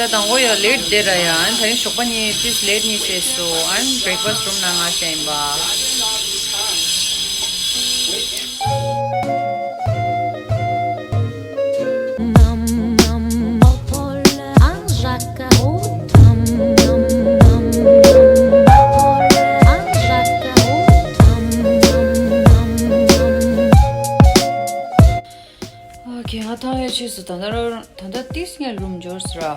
tango ya late de ra ya an thani shopani this late ni se so an breakfast room na nga shaim ba tanda tisnga room jorsra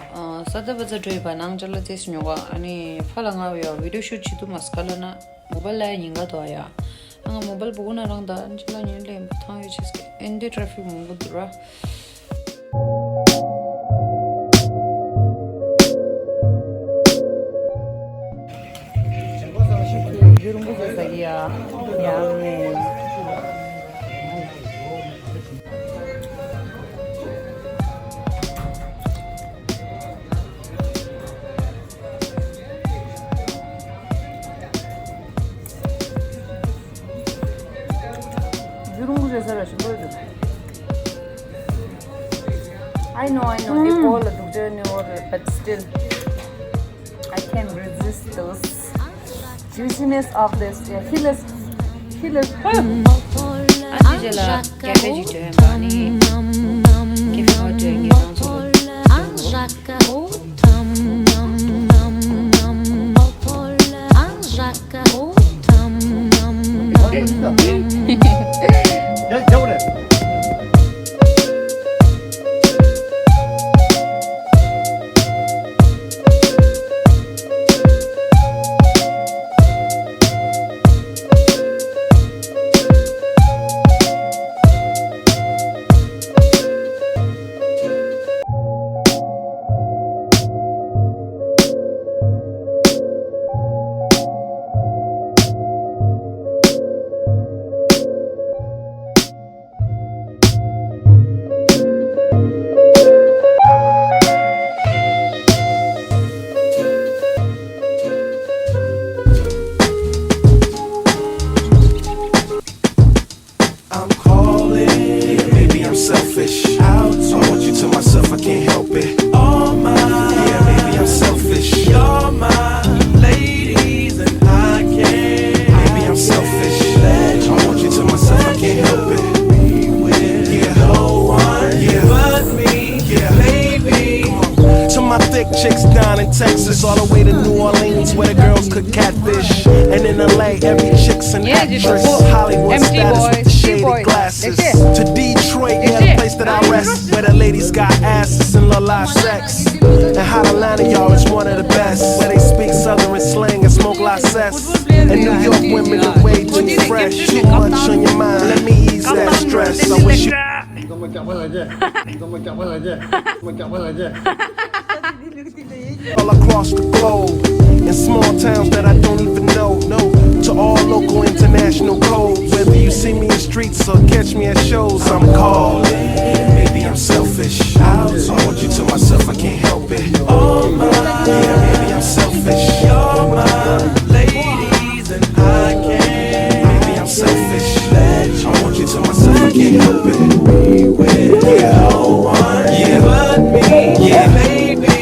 sada baza droi banang jala tisnyoga ani phalanga yo video shoot chitu maskala na mobile la yinga to ya anga mobile buguna rang da anjala nyen le thang yo chiske ende traffic mungudra yurungu zasagia yame I know, they call it but still, I can't resist those juiciness of this. Yeah, healers. Angela, cafe jitu hai mani, cafe hot jayenge chicks down in Texas, all the way to New Orleans, where the girls cook catfish. And in LA, every chick's an actress. Hollywood status with the shady glasses. To Detroit, yeah, the place that I rest, where the ladies got asses and love live sex. And Hot Atlanta, y'all, is one of the best, where they speak Southern slang and smoke license. And New York women are way too fresh. Too much on your mind, let me ease that stress. I wish you all across the globe, in small towns that I don't even know. No, to all local international codes. Whether you see me in streets or catch me at shows, I'm calling. Maybe I'm selfish. I want you to myself, I can't help it. Oh my, yeah, maybe I'm selfish. You're my ladies and I can't. Maybe I'm selfish. I want you to myself, I can't help it. Yeah, no one, yeah, but me, yeah, baby.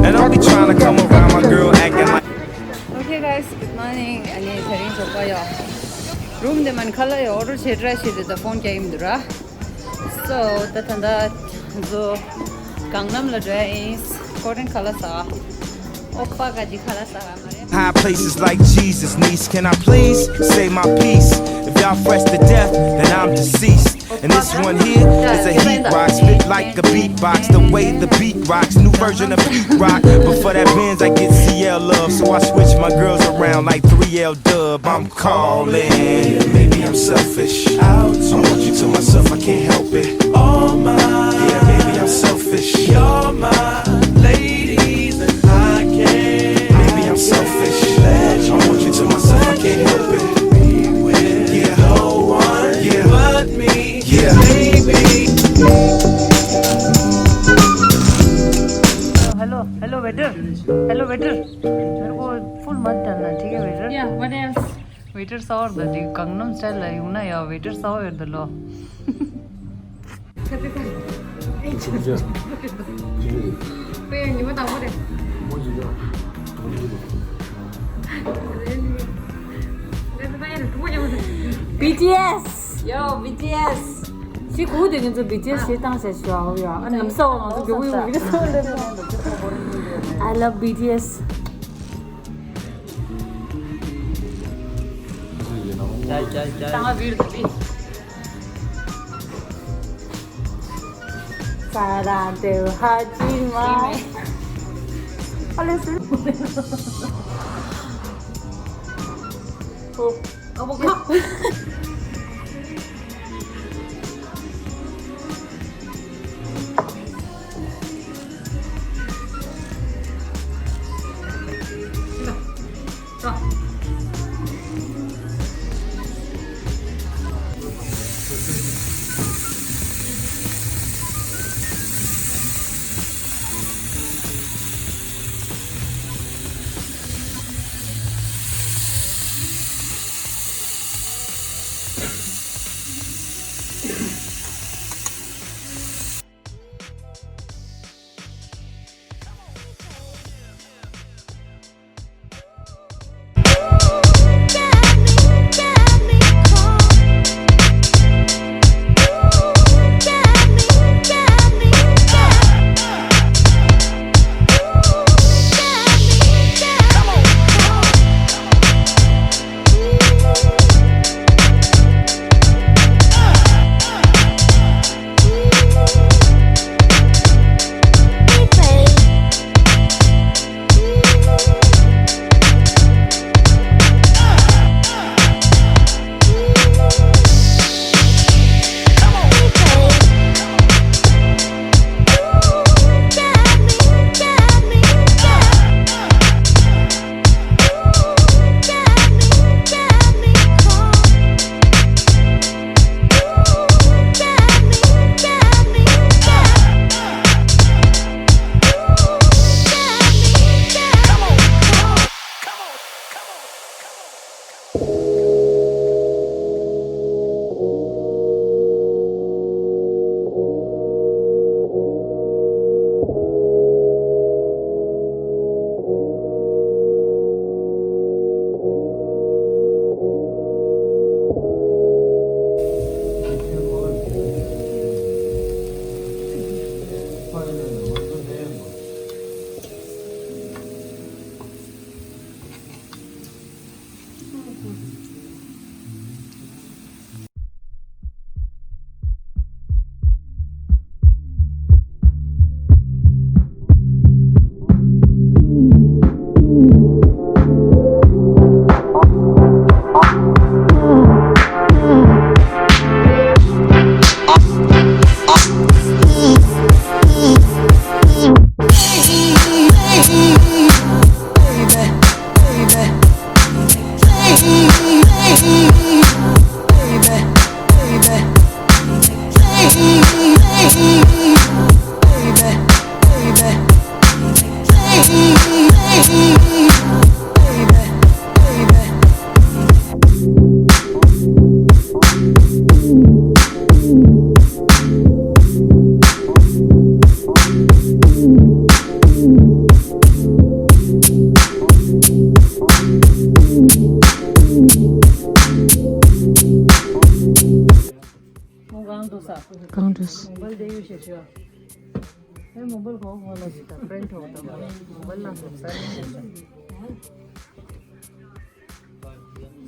And I'll be trying to come around my girl acting like. Okay guys, good morning. Ani tharin chopaya. Room de man khala yo order chedra chede the phone game dura. So tatanda zo Gangnam la is foreign khala sa. Oppa gaji khala sa mare. High places like Jesus, niece. Can I please say my piece? If y'all fresh to death, then I'm deceased. And this one here is a heat rock, spit like a beatbox. The way the beat rocks, new version of beat rock. But for that Benz, I get CL love, so I switch my girls around like 3L Dub. I'm calling. Maybe I'm selfish. I want you to myself, I can't help it. Oh my, yeah, maybe I'm selfish. You're my ladies and I can't. Maybe I'm selfish. I want you to myself, I can't help it. Yeah, no one, yeah, but me, yeah, baby. Hello waiter. मेरे को full मत डालना ठीक है waiter. Yeah, what else? Waiter saw the Gangnam style la yuna ya waiter saw the lo. 빼 이거 다 버려. BTS yo BTS shi ku de ngi BTS shi tang se shwa ya an nam so ma so gyu yu bi so le I love BTS Tanga bir de bir. 사랑들 하지마 알았어 아보카. 자. 강두스 mobile they use है ये mobile को वाला जीता print होता है mobile ना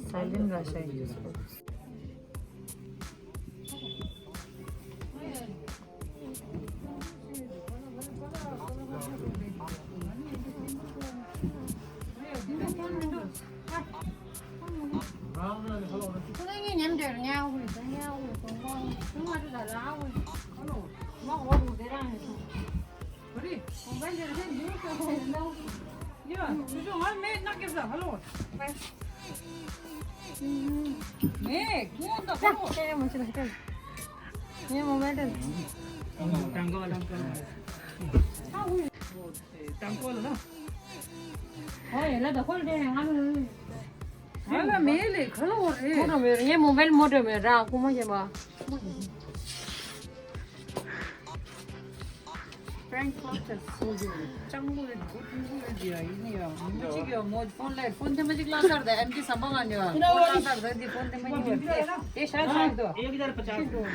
silent Rasha use 선생님 냄새를 nhau thì nhau còn con chúng ta rất là láo nó có đủ để ra 우리 còn bây giờ thêm dưới cơ thể đâu 야 요즘 할매 낚였어 할로 네 구원다 할로 cái mình xin cái nhưng mà bây giờ 땅거라 thôi là được con đây hàng ăn 할라 매일 걸어오래 mua đồ về nhưng mà bây mua đồ về ra cũng mới giờ mà 프랭크포트 소주 짱구를 고등구를 이네요. 무지개요 뭐 폰 때문에 클라스하다 MT 상방 아니야. 클라스하다 디 폰 때문에 예 샤샤도 여기다 50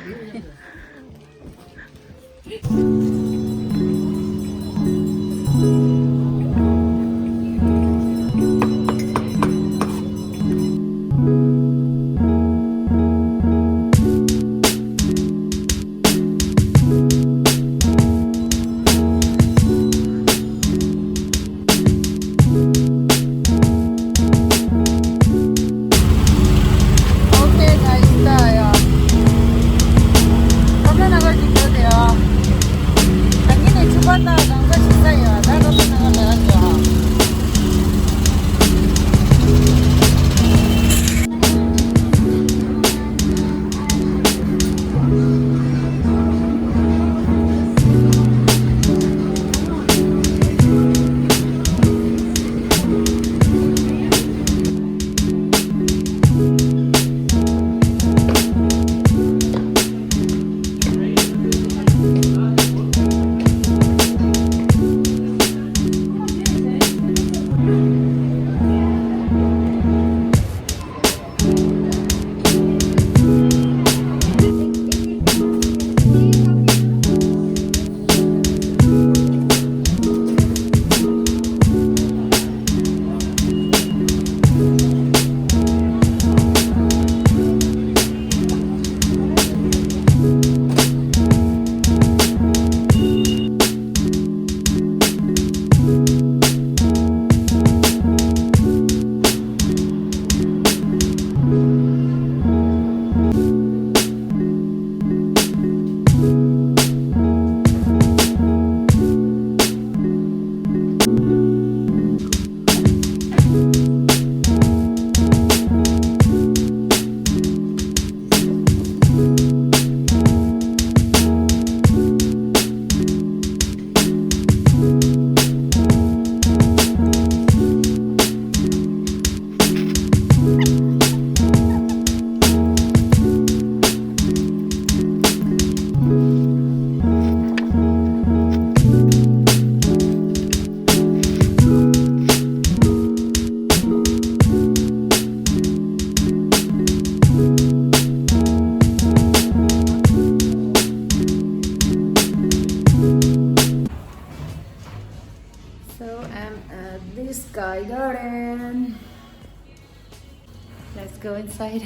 this sky garden. Let's go inside.